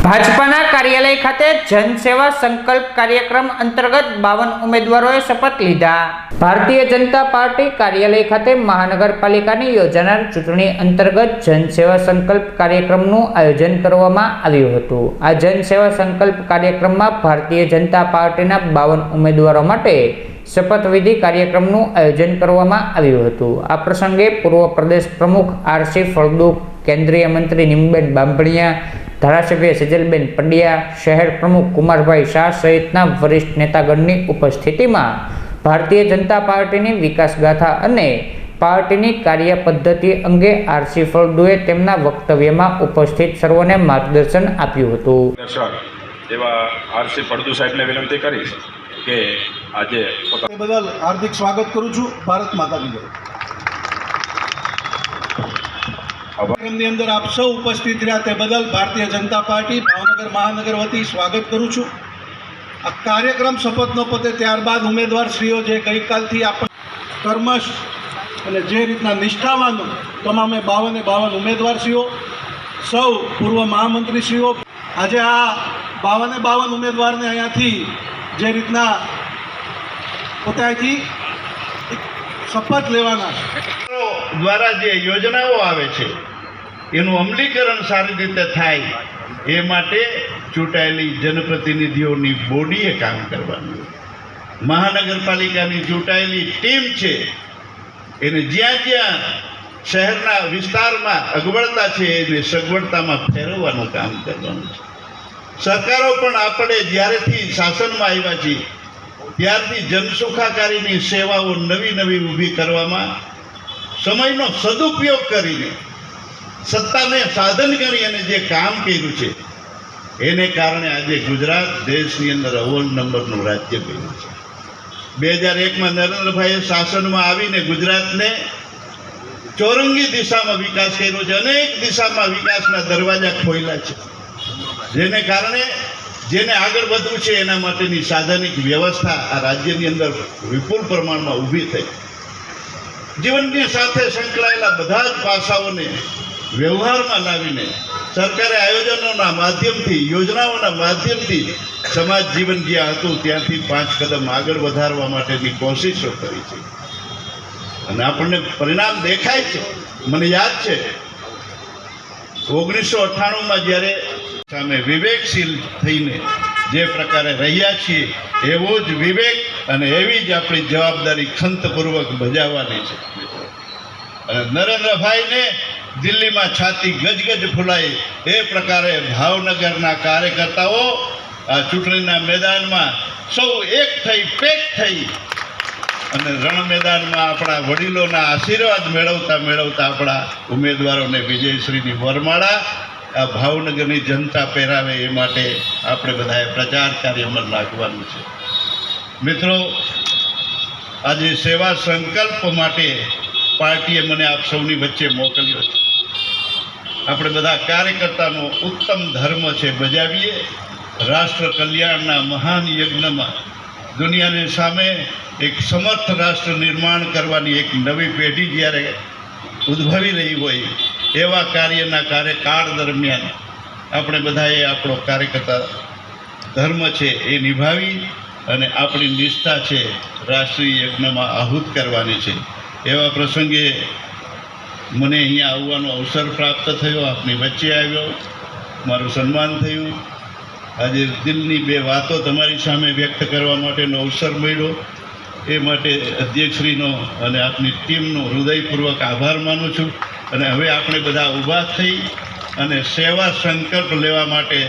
ભાજપાના કાર્યાલય ખાતે જનસેવા સંકલ્પ કાર્યક્રમ અંતર્ગત 52 ઉમેદવારોએ શપથ લીધા। ભારતીય જનતા પાર્ટી કાર્યાલય ખાતે મહાનગરપાલિકાની યોજાનાર ચૂંટણી અંતર્ગત જનસેવા સંકલ્પ કાર્યક્રમનું આયોજન કરવામાં આવ્યું હતું। આ જનસેવા સંકલ્પ કાર્યક્રમમાં ભારતીય જનતા પાર્ટીના 52 ઉમેદવારો માટે શપથવિધિ કાર્યક્રમનું આયોજન કરવામાં આવ્યું હતું। આ પ્રસંગે પૂર્વ પ્રદેશ પ્રમુખ આરસી ફળદુ, કેન્દ્રીય મંત્રી નીમબેન બાંભણિયા, ધારાસભ્ય સેજલબેન પંડ્યા, શહેર પ્રમુખ કુમારભાઈ શાહ સહિતના વરિષ્ઠ નેતાગણની ઉપસ્થિતિમાં ભારતીય જનતા પાર્ટીની વિકાસગાથા અને પાર્ટીની કાર્ય પદ્ધતિ અંગે આરસી ફળદુએ તેમના વક્તવ્યમાં ઉપસ્થિત સર્વોને માર્ગદર્શન આપ્યું હતું। એવા આરસી ફળદુ સાહેબને વિનંતી કરીશ કે આજે બદલ હાર્દિક સ્વાગત કરું છું। ભારત માતા કી જય। કાર્યક્રમની અંદર આપ સૌ ઉપસ્થિત રહ્યા તે બદલ ભારતીય જનતા પાર્ટી ભાવનગર મહાનગર વતી સ્વાગત કરું છું। આ કાર્યક્રમ શપથનો પતે ત્યારબાદ ઉમેદવારશ્રીઓ જે ગઈકાલથી આપણે કર્મશ અને જે રીતના નિષ્ઠાવાન તમામે 52 ઉમેદવારશ્રીઓ, સૌ પૂર્વ મહામંત્રીશ્રીઓ આજે આ 52 ઉમેદવારને અહીંયાથી જે રીતના પોતાથી શપથ લેવાના દ્વારા જે યોજનાઓ આવે છે એનું અમલીકરણ સારી રીતે થાય એ માટે ચૂંટાયેલી જનપ્રતિનિધિઓની બોડીએ કામ કરવાનું। મહાનગરપાલિકાની ચૂંટાયેલી ટીમ છે એને જ્યાં જ્યાં શહેરના વિસ્તારમાં અગવડતા છે એને સગવડતામાં ફેરવવાનું કામ કરવાનું છે। સરકારો પણ આપણે જ્યારેથી શાસનમાં આવ્યા છીએ ત્યારથી જનસુખાકારીની સેવાઓ નવી નવી ઊભી કરવામાં સમયનો સદુપયોગ કરીને સત્તાને સાધન કરી અને જે કામ કર્યું છે એને કારણે આજે ગુજરાત દેશની અંદર અવ્વલ નંબરનું રાજ્ય બન્યું છે। 2001માં નરેન્દ્રભાઈએ શાસનમાં આવીને ગુજરાતને ચોરંગી દિશામાં વિકાસ કર્યો છે, અનેક દિશામાં વિકાસના દરવાજા ખોલ્યા છે, જેને કારણે જેને આગળ વધવું છે એના માટેની સાધનિક વ્યવસ્થા આ રાજ્યની અંદર વિપુલ પ્રમાણમાં ઊભી થઈ। જીવનની સાથે સંકળાયેલા બધા જ પાસાઓને વ્યવહારમાં લાવીને સરકારે આયોજનોના માધ્યમથી, યોજનાઓના માધ્યમથી સમાજ જીવન જ્યાં હતું ત્યાંથી 5 કદમ આગળ વધારવા માટેની કોશિશો કરી છે અને આપણને પરિણામ દેખાય છે। મને યાદ છે 1998માં જ્યારે સામે વિવેકશીલ થઈને જે પ્રકારે રહ્યા છીએ એવો જ વિવેક અને એવી જ આપણી જવાબદારી ખંતપૂર્વક બજાવવાની છે। અને નરેન્દ્રભાઈને દિલ્હીમાં છાતી ગજગજ ફૂલાય એ પ્રકારે ભાવનગરના કાર્યકર્તાઓ આ ચૂંટણીના મેદાનમાં સૌ એક થઈ, પેક થઈ અને રણ મેદાનમાં આપણા વડીલોના આશીર્વાદ મેળવતા મેળવતા આપણા ઉમેદવારોને વિજયશ્રીની વરમાળા આ ભાવનગરની જનતા પહેરાવે એ માટે આપણે બધાએ પ્રચાર કાર્યમાં લાગવાનું છે। મિત્રો, આજે સેવા સંકલ્પ માટે પાર્ટીએ મને આપ સૌની વચ્ચે મોકલ્યો છે। આપણે બધા કાર્યકર્તાનો ઉત્તમ ધર્મ છે બજાવીએ। રાષ્ટ્ર કલ્યાણના મહાન યજ્ઞમાં દુનિયાની સામે એક સમર્થ રાષ્ટ્ર નિર્માણ કરવાની એક નવી પેઢી જ્યારે ઉદ્ભવી રહી હોય એવા કાર્યના કાર્યકાળ દરમિયાન આપણે બધાએ આપણો કાર્યકર્તા ધર્મ છે એ નિભાવી અને આપણી નિષ્ઠા છે રાષ્ટ્રીય યજ્ઞમાં આહુત કરવાની છે। એવા પ્રસંગે મને અહીંયા આવવાનો અવસર પ્રાપ્ત થયો, આપની વચ્ચે આવ્યો, મારું સન્માન થયું। આજે દિલની 2 વાતો તમારી સામે વ્યક્ત કરવા માટેનો અવસર મળ્યો એ માટે અધ્યક્ષશ્રીનો અને આપની ટીમનો હૃદયપૂર્વક આભાર માનું છું। અને હવે આપણે બધા ઊભા થઈ અને સેવા સંકલ્પ લેવા માટે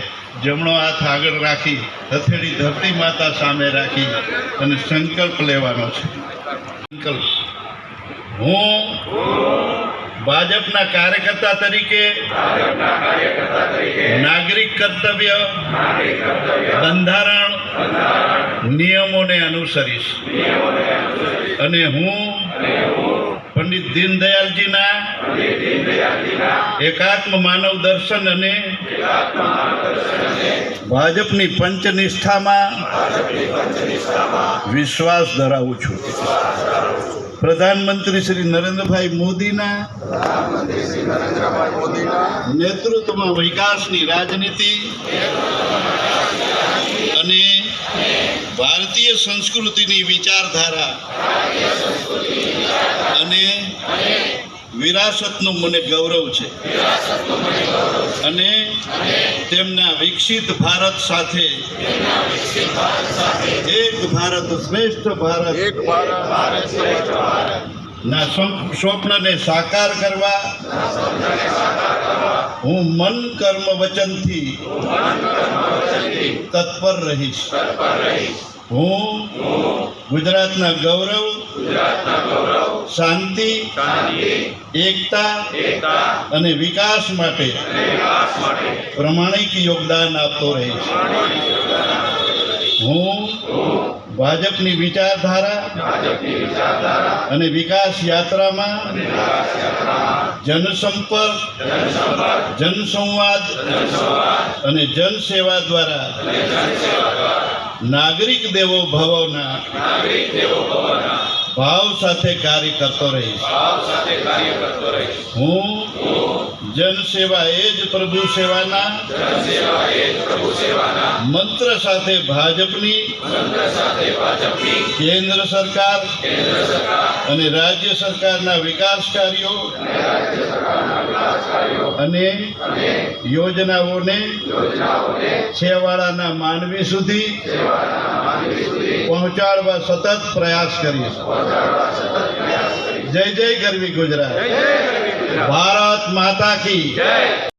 જમણો હાથ આગળ રાખી હથેળી ધરતી માતા સામે રાખી અને સંકલ્પ લેવાનો છે। સંકલ્પ, હું ભાજપના કાર્યકર્તા તરીકે નાગરિક કર્તવ્ય, બંધારણ, નિયમોને અનુસરીશ અને હું પંડિત દીનદયાલજીના એકાત્મ માનવ દર્શન અને ભાજપની પંચનિષ્ઠામાં વિશ્વાસ ધરાવું છું। પ્રધાનમંત્રી શ્રી નરેન્દ્રભાઈ મોદીના નેતૃત્વમાં વિકાસની રાજનીતિ અને ભારતીય સંસ્કૃતિની વિચારધારા અને વિરાસતનું મને ગૌરવ છે અને તેમના વિકસિત ભારત સાથે એક ભારત શ્રેષ્ઠ ભારત ના સ્વપ્નને સાકાર કરવા હું મન કર્મ વચનથી તત્પર રહીશ. હું ગુજરાતના ગૌરવ, શાંતિ, એકતા અને વિકાસ માટે પ્રમાણિક યોગદાન આપતો રહીશ. હું ભાજપની વિચારધારા અને વિકાસ યાત્રામાં જનસંપર્ક, જનસંવાદ અને જનસેવા દ્વારા નાગરિક દેવો ભવના ભાવ સાથે કાર્ય કરતો રહીશ. હું જનસેવા એ જ પ્રભુ સેવાના મંત્ર સાથે ભાજપની કેન્દ્ર સરકાર અને રાજ્ય સરકારના વિકાસ કાર્યો અને યોજનાઓને છેવાડાના માનવી સુધી પહોંચાડવા સતત પ્રયાસ કરીશ. જય જય ગરવી ગુજરાત. ભારત માતા કી